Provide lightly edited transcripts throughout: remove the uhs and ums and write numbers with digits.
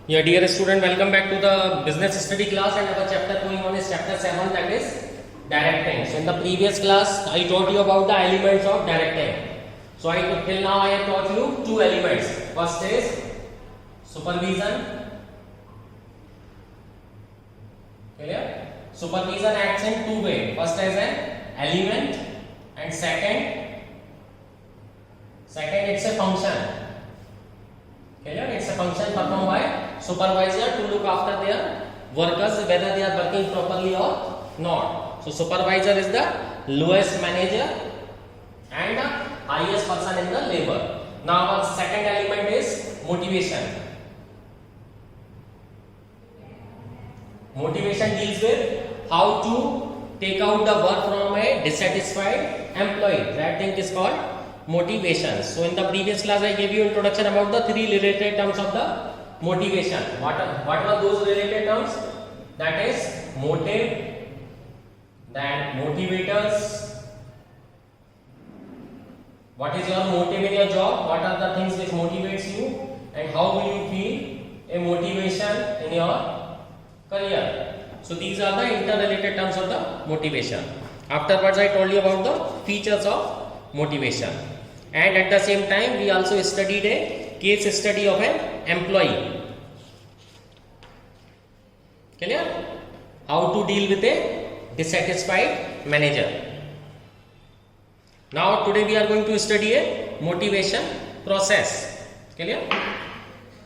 Yeah, dear student, welcome back to the business study class, and our chapter going on is chapter 7, that is directing. So in the previous class I taught you about the elements of directing. So till now I have taught you two elements. First is supervision. Clear? Supervision acts in two ways. First as an element, and second it's a function. Clear? It's a function performed by supervisor to look after their workers, whether they are working properly or not. So supervisor is the lowest manager and the highest person in the labor. Now our second element is motivation. Motivation deals with how to take out the work from a dissatisfied employee. That thing is called motivation. So in the previous class I gave you introduction about the three related terms of the motivation. What were those related terms? That is motive, then motivators. What is your motive in your job? What are the things which motivates you, and how will you feel a motivation in your career? So these are the interrelated terms of the motivation. Afterwards I told you about the features of motivation, and at the same time we also studied a case study of an employee. Clear? How to deal with a dissatisfied manager. Now today we are going to study a motivation process. Clear?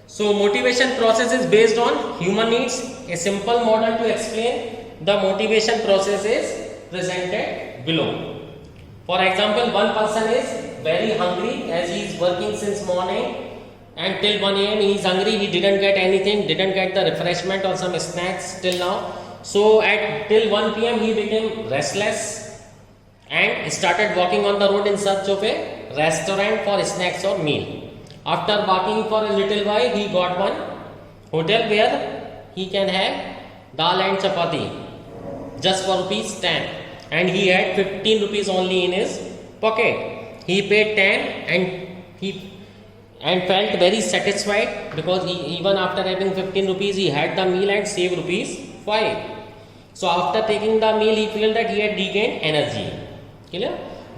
So motivation process is based on human needs. A simple model to explain the motivation process is presented below. For example, one person is very hungry as he is working since morning and till 1 AM he is hungry, he didn't get anything, didn't get the refreshment or some snacks till now. So at till 1 PM he became restless and started walking on the road in search of a restaurant for snacks or meal. After walking for a little while, he got one hotel where he can have dal and chapati just for ₹10, and he had 15 rupees only in his pocket. He paid 10 and felt very satisfied because even after having 15 rupees he had the meal and saved ₹5. So after taking the meal he felt that he had regained energy. Clear?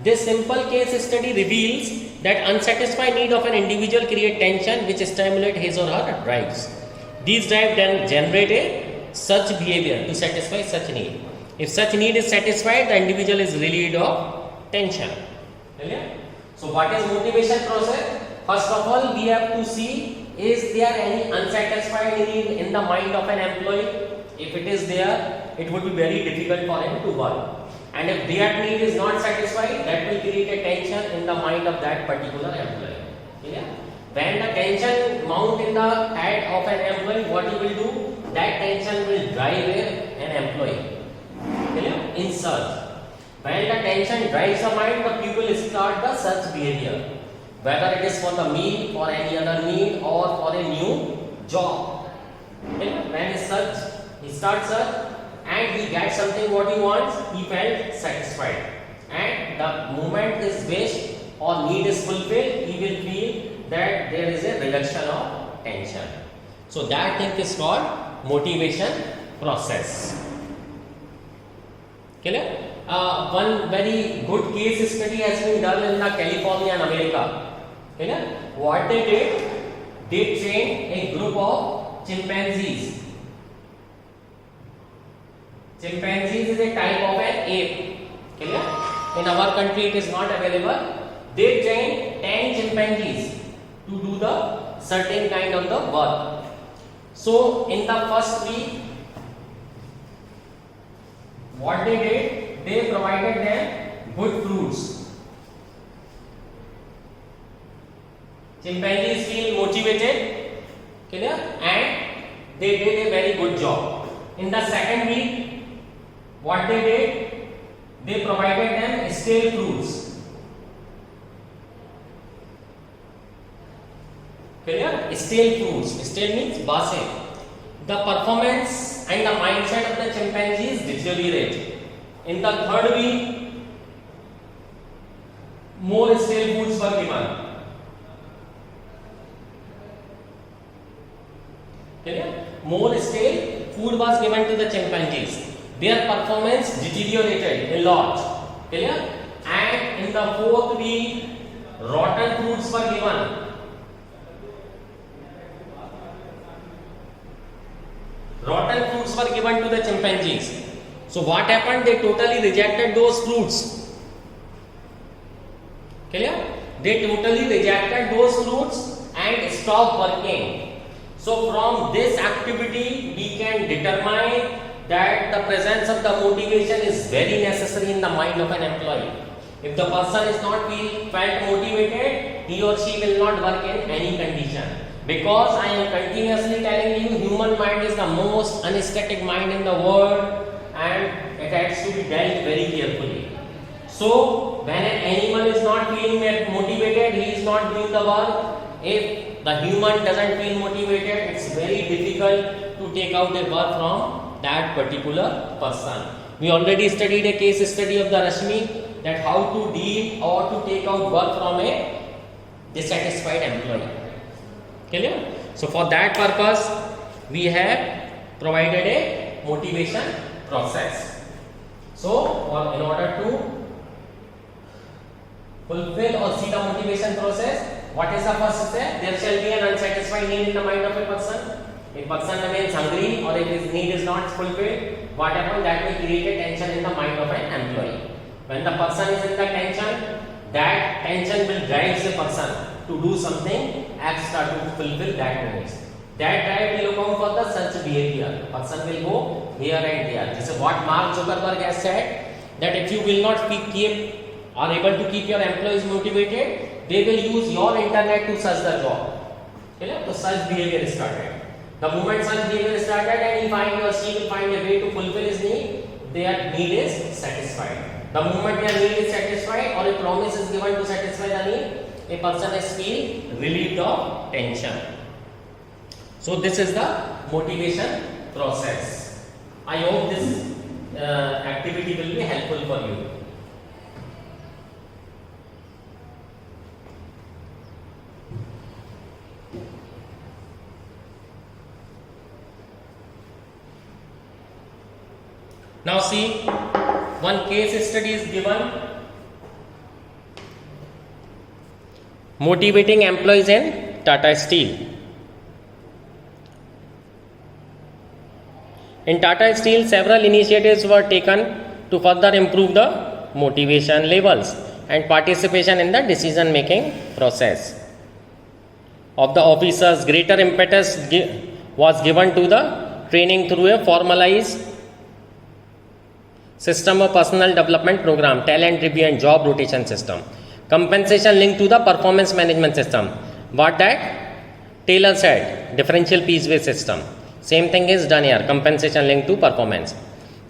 This simple case study reveals that unsatisfied need of an individual create tension which stimulate his or her drives. These drives then generate a such behavior to satisfy such need. If such need is satisfied, the individual is relieved of tension. Clear? So what is motivation process? First of all, we have to see, is there any unsatisfied need in the mind of an employee? If it is there, it would be very difficult for him to work. And if that need is not satisfied, that will create a tension in the mind of that particular employee. Clear? When the tension mount in the head of an employee, what he will do? That tension will drive an employee. Clear? In search. When the tension drives the mind, the people start the search behavior. Whether it is for the meal, for any other need, or for a new job. When he starts search, and he gets something what he wants, he felt satisfied. And the moment his wish or need is fulfilled, he will feel that there is a reduction of tension. So that thing is called motivation process. Clear? One very good case study has been done in the California and America. Clear? What they did, they trained a group of chimpanzees. Chimpanzees is a type of an ape. Clear? In our country it is not available. They trained 10 chimpanzees to do the certain kind of the work. So in the first week, what they did, they provided them good fruits. Chimpanzees feel motivated, clear, and they did a very good job. In the second week, what they did, they provided them stale fruits. Clear? Stale fruits. Stale means base. The performance and the mindset of the chimpanzees deteriorate. In the third week, more stale foods were given. Okay? more stale food was given to the chimpanzees. Their performance deteriorated a lot. Clear? And in the fourth week, rotten fruits were given. Rotten fruits were given to the chimpanzees. So what happened? They totally rejected those fruits. Clear? They totally rejected those fruits and stopped working. So from this activity, we can determine that the presence of the motivation is very necessary in the mind of an employee. If the person is not felt motivated, he or she will not work in any condition. Because I am continuously telling you, human mind is the most anesthetic mind in the world and it has to be dealt very carefully. So when an animal is not feeling motivated, he is not doing the work. If the human doesn't feel motivated, it's very difficult to take out a work from that particular person. We already studied a case study of the Rashmi, that how to deal or to take out work from a dissatisfied employee. Clear? So for that purpose, we have provided a motivation process. So in order to fulfill or see the motivation process, what is the first step? There shall be an unsatisfied need in the mind of a person. If person remains hungry or if his need is not fulfilled, what happens? That will create a tension in the mind of an employee. When the person is in the tension, that tension will drive the person to do something extra to fulfill that needs. That drive will account for the such behavior. The person will go here and there. This is what Mark Zuckerberg has said, that if you will not are able to keep your employees motivated, they will use your internet to search the job. So such behavior started. The moment such behavior started and he find or she will find a way to fulfill his need, their need is satisfied. The moment their need is satisfied or a promise is given to satisfy the need, a person is feel relieved of tension. So this is the motivation process. I hope this activity will be helpful for you. Now see, one case study is given. Motivating employees in Tata Steel. In Tata Steel, several initiatives were taken to further improve the motivation levels and participation in the decision making process of the officers. Greater impetus was given to the training through a formalized system of personal development program, talent review and job rotation system. Compensation linked to the performance management system. What that? Taylor said, differential piece-based system. Same thing is done here, compensation linked to performance.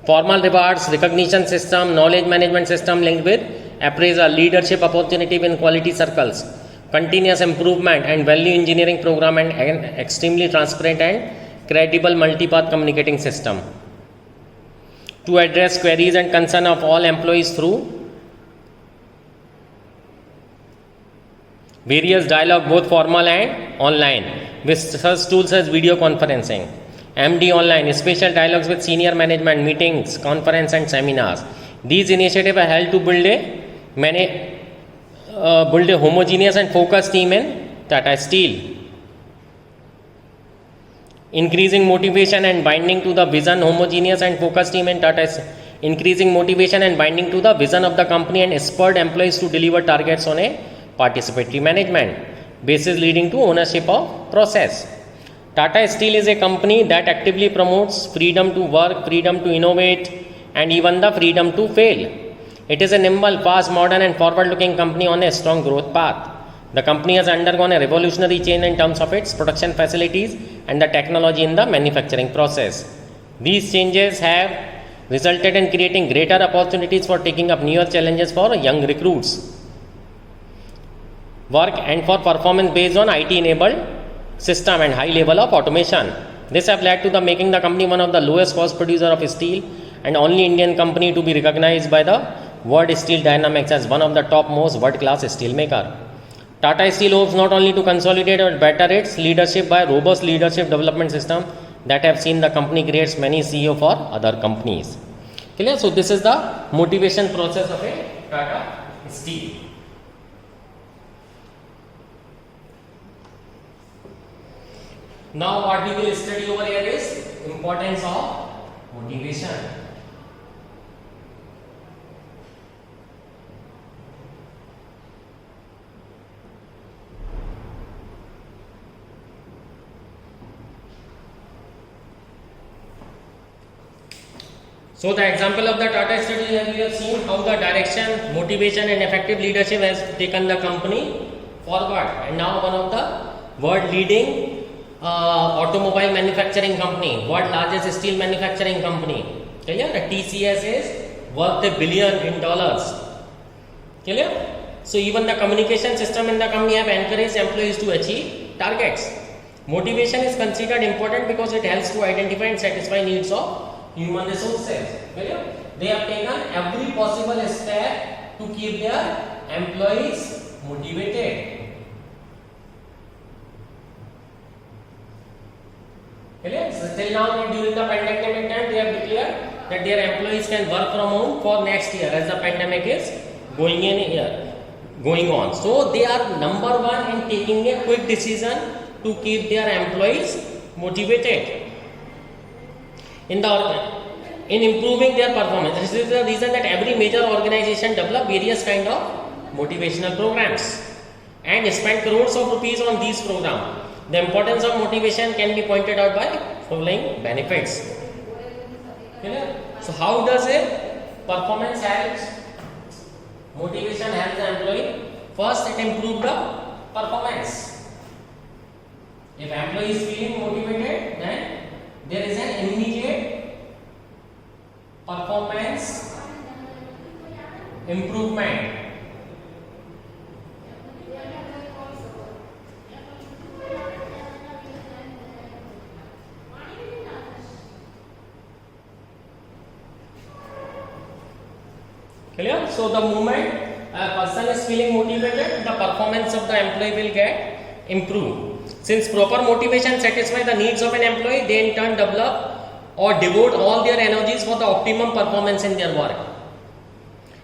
Formal rewards, recognition system, knowledge management system linked with appraisal, leadership opportunity in quality circles, continuous improvement and value engineering program, and extremely transparent and credible multipath communicating system to address queries and concern of all employees through various dialogue, both formal and online, with such tools as video conferencing, MD online, special dialogues with senior management, meetings, conference and seminars. These initiatives are held to build a homogeneous and focused team in Tata Steel. Increasing motivation and binding to the vision, homogeneous and focused team in Tata Steel. Increasing motivation and binding to the vision of the company and spurred employees to deliver targets on a participatory management basis, leading to ownership of process. Tata Steel is a company that actively promotes freedom to work, freedom to innovate, and even the freedom to fail. It is a nimble, fast, modern and forward-looking company on a strong growth path. The company has undergone a revolutionary change in terms of its production facilities and the technology in the manufacturing process. These changes have resulted in creating greater opportunities for taking up newer challenges for young recruits work and for performance based on IT-enabled system and high level of automation. This have led to the making the company one of the lowest cost producer of steel and only Indian company to be recognized by the World Steel Dynamics as one of the top most world-class steel maker. Tata Steel hopes not only to consolidate but better its leadership by robust leadership development system, that have seen the company creates many CEO for other companies. Clear? So this is the motivation process of a Tata Steel. Now what we will study over here is importance of motivation. So the example of the Tata study here we have seen how the direction, motivation and effective leadership has taken the company forward, and now one of the world leading automobile manufacturing company, world largest steel manufacturing company. Clear? The TCS is worth $1 billion. Clear? So even the communication system in the company have encouraged employees to achieve targets. Motivation is considered important because it helps to identify and satisfy needs of human resources. They have taken every possible step to keep their employees motivated. So till now, during the pandemic time, they have declared that their employees can work from home for next year as the pandemic is going on. So they are number one in taking a quick decision to keep their employees motivated. In improving their performance. This is the reason that every major organization develop various kind of motivational programs and spend crores of rupees on these programs. The importance of motivation can be pointed out by following benefits. So how does a performance help? Motivation helps the employee. First, it improves the performance. If employee is feeling motivated, then there is an immediate performance improvement. Clear? So the moment a person is feeling motivated, the performance of the employee will get improved. Since proper motivation satisfies the needs of an employee, they in turn develop or devote all their energies for the optimum performance in their work.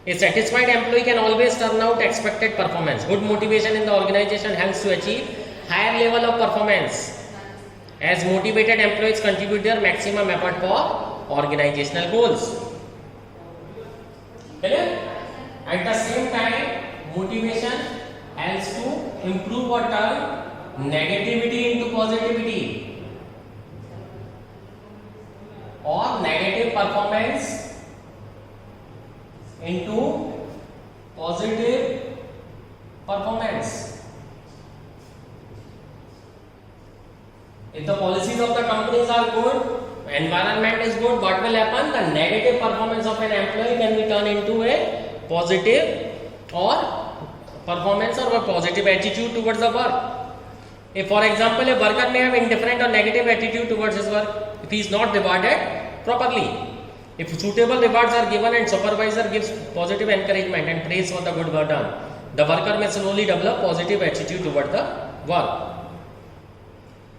A satisfied employee can always turn out expected performance. Good motivation in the organization helps to achieve higher level of performance, as motivated employees contribute their maximum effort for organizational goals. At the same time, motivation helps to improve or turn negativity into positivity, or negative performance into positive performance. If the policies of the companies are good, environment is good, what will happen? The negative performance of an employee can be turned into a positive or performance or a positive attitude towards the work. If, for example, a worker may have indifferent or negative attitude towards his work, if he is not rewarded properly. If suitable rewards are given and supervisor gives positive encouragement and praise for the good work done, the worker may slowly develop positive attitude toward the work.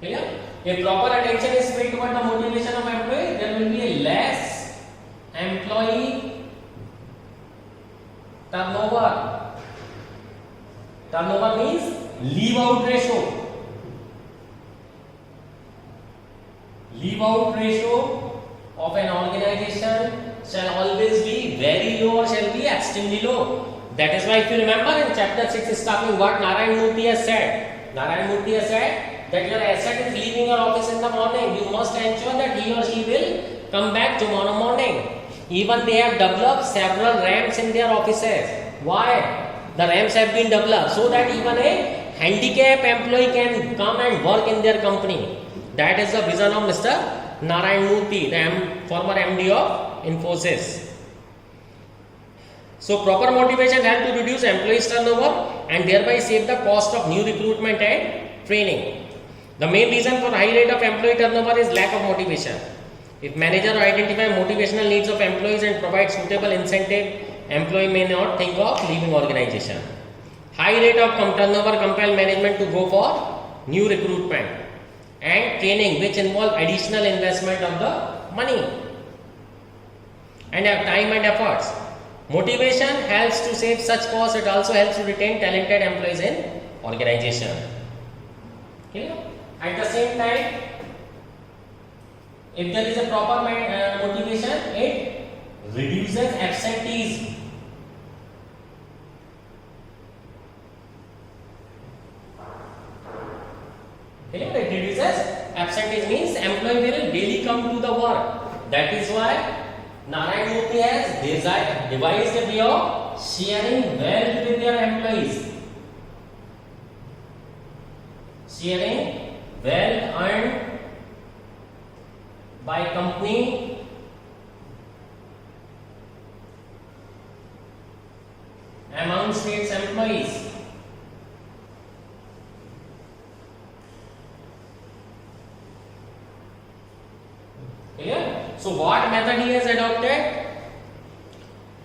Clear? If proper attention is paid toward the motivation of employee, there will be a less employee turnover. Turnover means leave out ratio. Leave out ratio of an organization shall always be very low or shall be extremely low. That is why, if you remember in chapter 6 starting, what Narayan Murthy has said. Narayan Murthy has said that your asset is leaving your office in the morning. You must ensure that he or she will come back tomorrow morning. Even they have developed several ramps in their offices. Why? The ramps have been developed so that even a handicapped employee can come and work in their company. That is the vision of Mr. Narayan Murthy, the former MD of Infosys. So proper motivation helps to reduce employees turnover and thereby save the cost of new recruitment and training. The main reason for high rate of employee turnover is lack of motivation. If manager identify motivational needs of employees and provide suitable incentive, employee may not think of leaving organization. High rate of turnover compel management to go for new recruitment and training which involve additional investment of the money and have time and efforts. Motivation helps to save such costs. It also helps to retain talented employees in organization. Clear? At the same time, if there is a proper motivation, it reduces absenteeism. It reduces absenteeism, means employee will daily come to the work. That is why Narayana Murthy has devised a way of sharing wealth with their employees. Sharing wealth earned by company amongst its employees. Clear? So what method he has adopted?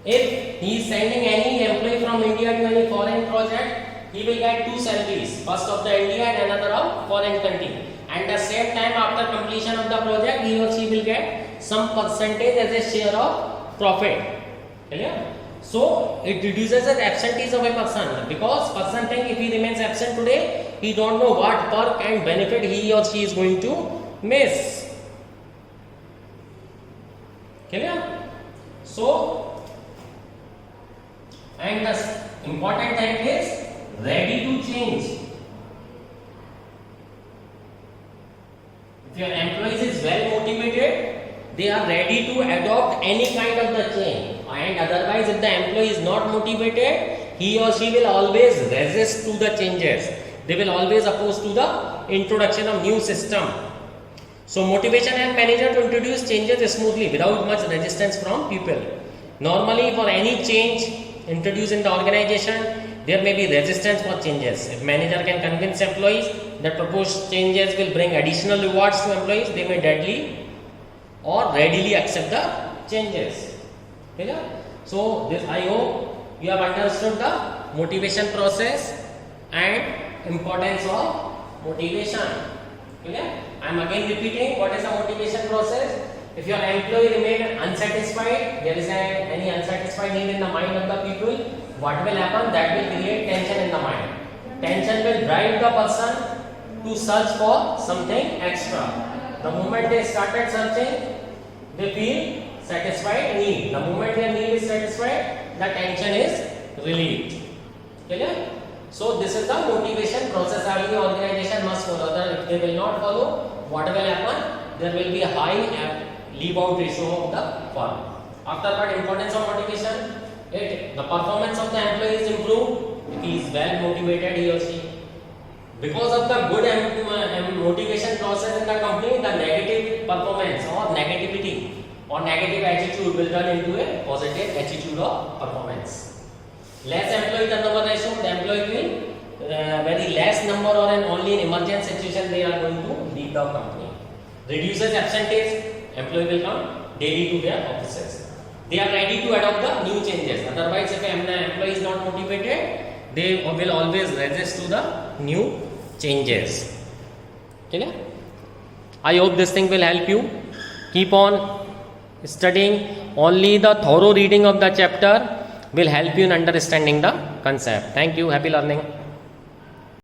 If he is sending any employee from India to any foreign project, he will get two salaries, first of the India and another of foreign country. And at the same time, after completion of the project, he or she will get some percentage as a share of profit. Clear? So it reduces the absenteeism of a person, because person think if he remains absent today, he don't know what perk and benefit he or she is going to miss. Clear? So, and the important thing is ready to change. If your employees is well motivated, they are ready to adopt any kind of the change. And otherwise, if the employee is not motivated, he or she will always resist to the changes. They will always oppose to the introduction of new system. So motivation helps manager to introduce changes smoothly without much resistance from people. Normally, for any change introduced in the organization, there may be resistance for changes. If manager can convince employees that proposed changes will bring additional rewards to employees, they may readily or readily accept the changes. Clear? So this, I hope you have understood the motivation process and importance of motivation. Clear? I am again repeating what is the motivation process. If your employee remain unsatisfied, there is any unsatisfied need in the mind of the people, what will happen? That will create tension in the mind. Tension will drive the person to search for something extra. The moment they started searching, they feel satisfied need. The moment their need is satisfied, the tension is relieved. Clear? So this is the motivation process every organization must follow. If they will not follow, what will happen? There will be a high leave out ratio of the firm. After that, importance of motivation, the performance of the employee is improved if he is well motivated, he or she. Because of the good motivation process in the company, the negative performance or negativity or negative attitude will turn into a positive attitude of performance. Less employee turnover ratio, the employee will very less number or only in emergency situation they are going to leave the company. Reduces absenteeism, employee will come daily to their offices. They are ready to adopt the new changes. Otherwise, if an employee is not motivated, they will always resist to the new changes. Okay? I hope this thing will help you. Keep on studying. Only the thorough reading of the chapter will help you in understanding the concept. Thank you. Happy learning.